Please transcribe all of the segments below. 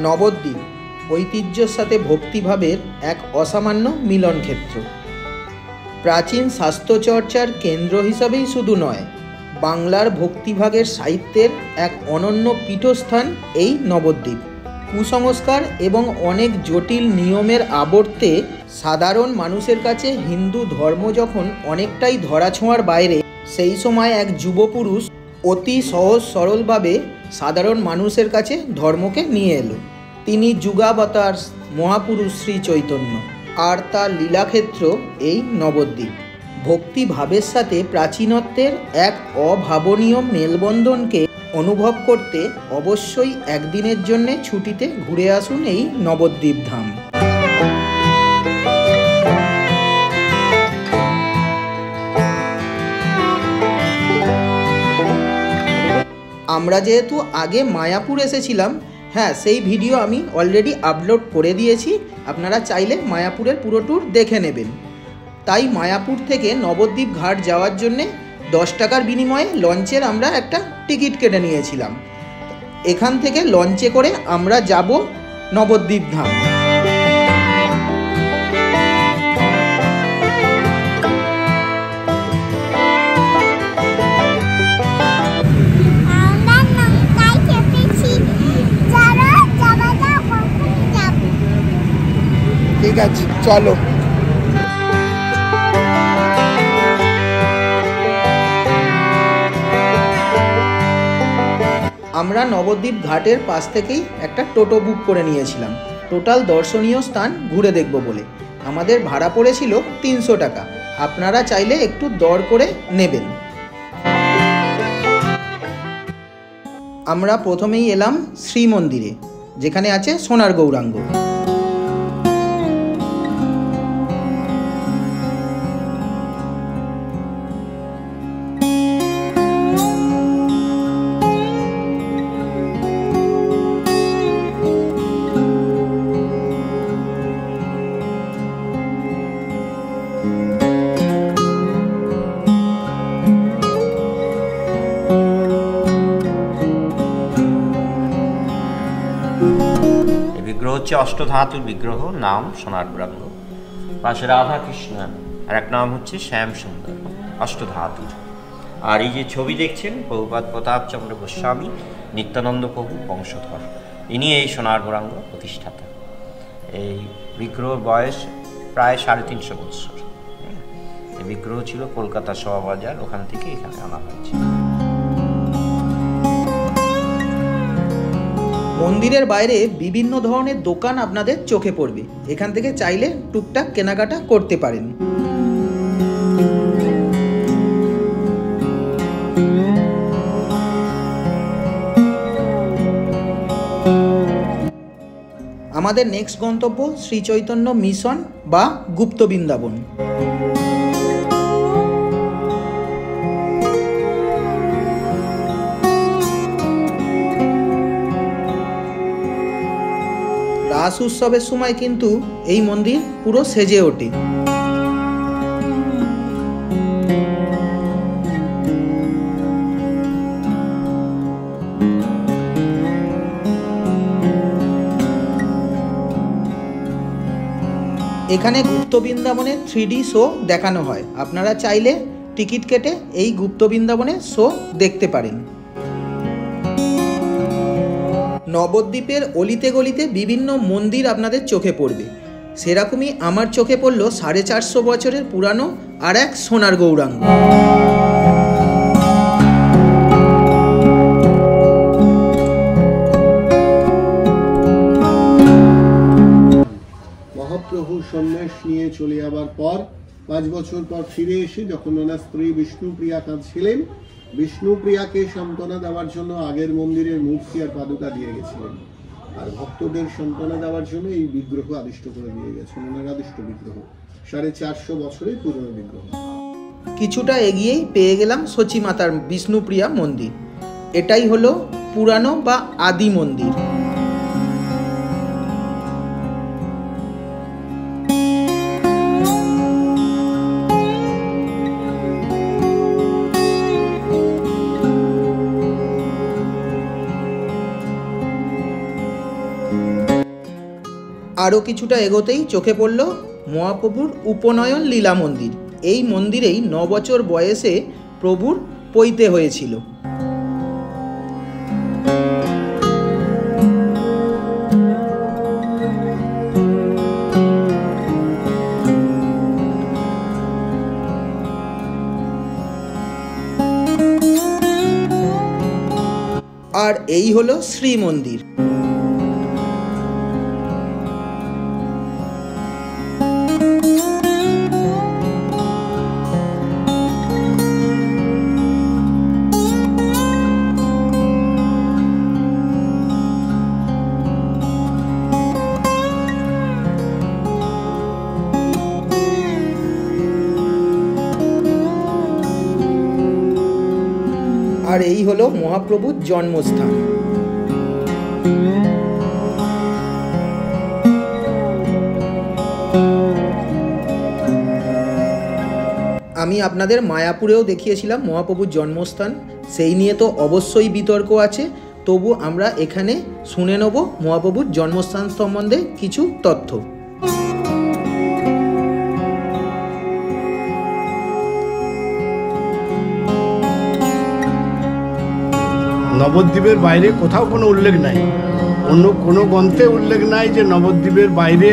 নবদ্বীপ ঐতিহ্যের সাথে ভক্তিভাবের এক অসামান্য মিলন ক্ষেত্র। প্রাচীন স্বাস্থ্যচর্চার কেন্দ্র হিসাবেই শুধু নয়, বাংলার ভক্তিভাগের সাহিত্যের এক অনন্য পীঠস্থান এই নবদ্বীপ। কুসংস্কার এবং অনেক জটিল নিয়মের আবর্তে সাধারণ মানুষের কাছে হিন্দু ধর্ম যখন অনেকটাই ধরাছোঁয়ার বাইরে, সেই সময় এক যুবপুরুষ অতি সহজ সরলভাবে সাধারণ মানুষের কাছে ধর্মকে নিয়ে এলো। তিনি যুগাবতার মহাপুরুষ শ্রী চৈতন্য, আর তার লীলাক্ষেত্র এই নবদ্বীপ। ভক্তিভাবের সাথে প্রাচীনত্বের এক অভাবনীয় মেলবন্ধনকে অনুভব করতে অবশ্যই একদিনের জন্য ছুটিতে ঘুরে আসুন এই নবদ্বীপ ধাম। আমরা যেহেতু আগে মায়াপুর এসেছিলাম, হ্যাঁ, সেই ভিডিও আমি অলরেডি আপলোড করে দিয়েছি, আপনারা চাইলে মায়াপুরের পুরো ট্যুর দেখে নেবেন। তাই মায়াপুর থেকে নবদ্বীপ ঘাট যাওয়ার জন্যে 10 টাকার বিনিময়ে লঞ্চের আমরা একটা টিকিট কেটে নিয়েছিলাম। এখান থেকে লঞ্চে করে আমরা যাব নবদ্বীপ ধাম। ঠিক আছে, চলো। আমরা নবদ্বীপ ঘাটের পাশ থেকেই একটা টোটো বুক করে নিয়েছিলাম, টোটাল দর্শনীয় স্থান ঘুরে দেখব বলে। আমাদের ভাড়া পড়েছিল 300 টাকা, আপনারা চাইলে একটু দর করে নেবেন। আমরা প্রথমেই এলাম শ্রী মন্দিরে, যেখানে আছে সোনার গৌরাঙ্গ। বিগ্রহ হচ্ছে অষ্টধাতুর বিগ্রহ, নাম সোনার গৌরাঙ্গ। পাশে রাধা কৃষ্ণ, আর এক নাম হচ্ছে শ্যাম সুন্দর, অষ্টধাতুর। আর এই যে ছবি দেখছেন, প্রভুপাদ প্রতাপচন্দ্র গোস্বামী নিত্যানন্দ প্রভু বংশধর, ইনি এই সোনার গৌরাঙ্গ প্রতিষ্ঠাতা। এই বিগ্রহর বয়স প্রায় 350 বছর। এই বিগ্রহ ছিল কলকাতা শোভাবাজার, ওখান থেকে এখানে আনা হয়েছে। মন্দিরের বাইরে বিভিন্ন ধরনের দোকান আপনাদের চোখে পড়বে, এখান থেকে চাইলে টুকটাক কেনাকাটা করতে পারেন। আমাদের নেক্সট গন্তব্য শ্রী চৈতন্য মিশন বা গুপ্ত বৃন্দাবন। রাস উৎসবের সময় কিন্তু এই মন্দির পুরো সেজে ওঠে। এখানে গুপ্ত বৃন্দাবনের 3D শো দেখানো হয়, আপনারা চাইলে টিকিট কেটে এই গুপ্ত বৃন্দাবনের শো দেখতে পারেন। নবদ্বীপের অলিতে গলিতে বিভিন্ন মন্দির আপনাদের চোখে পড়বে, সেরকমই আমার চোখে পড়ল 450 বছরের পুরানো আর এক সোনার গৌরাঙ্গ। মহাপ্রভু সন্ন্যাস নিয়ে চলে যাবার পর 5 বছর পর ফিরে এসে যখন ওনার স্ত্রী বিষ্ণুপ্রিয়া কাঁদছিলেন, বিষ্ণুপ্রিয়াকে সান্ত্বনা দেওয়ার জন্য আগের মন্দিরের মূর্তি আর পাদুকা দিয়ে গেছিলেন, আর ভক্তদের সান্ত্বনা দেওয়ার জন্য এই বিগ্রহ আদিষ্ট করে দিয়ে গেছেন। ওনার আদিষ্ট বিগ্রহ 450 বছরের পুরনো বিগ্রহ। কিছুটা এগিয়েই পেয়ে গেলাম সচী মাতার বিষ্ণুপ্রিয়া মন্দির। এটাই হলো পুরানো বা আদি মন্দির। আরও কিছুটা এগোতেই চোখে পড়ল মহাপ্রভুর উপনয়ন লীলা মন্দির। এই মন্দিরেই 9 বছর বয়সে প্রভুর পৈতে হয়েছিল। আর এই হলো শ্রী মন্দির। আর এই হলো মহাপ্রভুর জন্মস্থান। আমি আপনাদের মায়াপুরেও দেখিয়েছিলাম মহাপ্রভুর জন্মস্থান, সেই নিয়ে তো অবশ্যই বিতর্ক আছে, তবু আমরা এখানে শুনে নেব মহাপ্রভুর জন্মস্থান সম্বন্ধে কিছু তথ্য। নবদ্বীপের বাইরে কোথাও কোনো উল্লেখ নাই, অন্য কোনো গ্রন্থে উল্লেখ নাই যে নবদ্বীপের বাইরে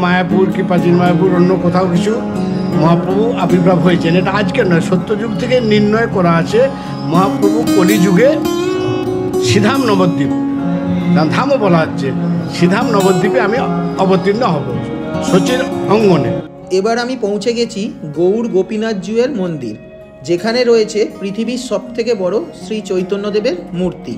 মায়াপুর কি প্রাচীন মায়াপুর অন্য কোথাও কিছু মহাপ্রভু আবির্ভাব হয়েছেন। এটা আজকের নয়, সত্যযুগ থেকে নির্ণয় করা আছে মহাপ্রভু কলিযুগে শ্রীধাম নবদ্বীপ, ধামও বলা হচ্ছে, শ্রীধাম নবদ্বীপে আমি অবতীর্ণ হব শচীর অঙ্গনে। এবার আমি পৌঁছে গেছি গৌর গোপীনাথ জিউয়ের মন্দির, যেখানে রয়েছে পৃথিবীর সবথেকে বড় শ্রী চৈতন্যদেবের মূর্তি।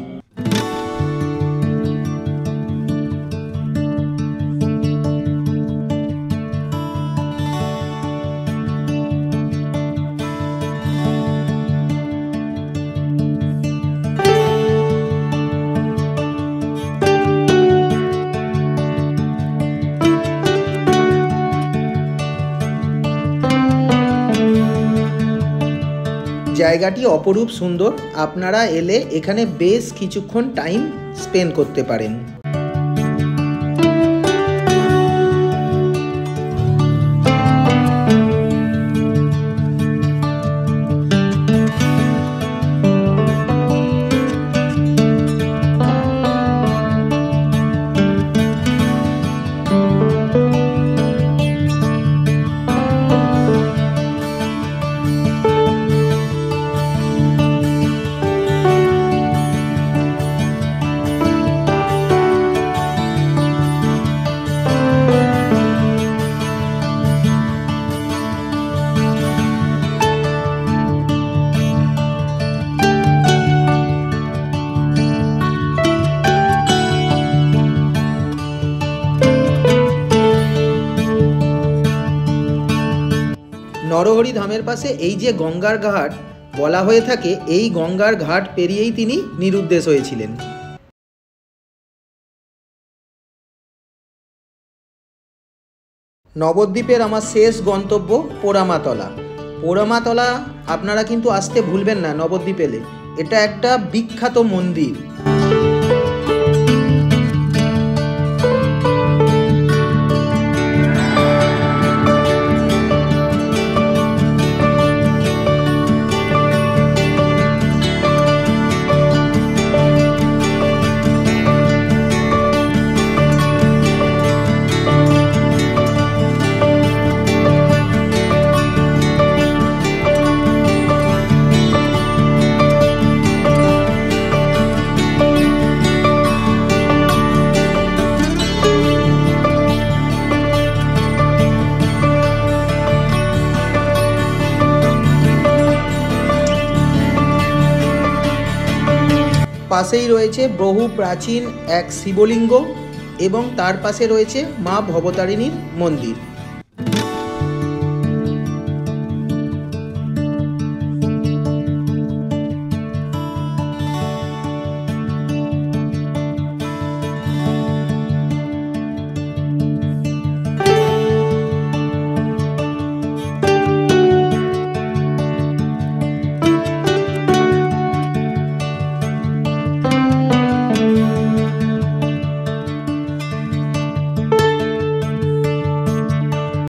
জায়গাটি অপরূপ সুন্দর, আপনারা এলে এখানে বেশ কিছুক্ষণ টাইম স্পেন্ড করতে পারেন। নরহরি ধামের পাশে এই যে গঙ্গার ঘাট বলা হয়ে থাকে, এই গঙ্গার ঘাট পেরিয়েই তিনি নিরুদ্দেশ হয়েছিলেন। নবদ্বীপের আমার শেষ গন্তব্য পোড়ামাতলা। পোড়ামাতলা আপনারা কিন্তু আসতে ভুলবেন না নবদ্বীপ এলে, এটা একটা বিখ্যাত মন্দির। পাশেই রয়েছে বহু প্রাচীন এক শিবলিঙ্গ এবং তার পাশে রয়েছে মা ভবতারিণীর মন্দির।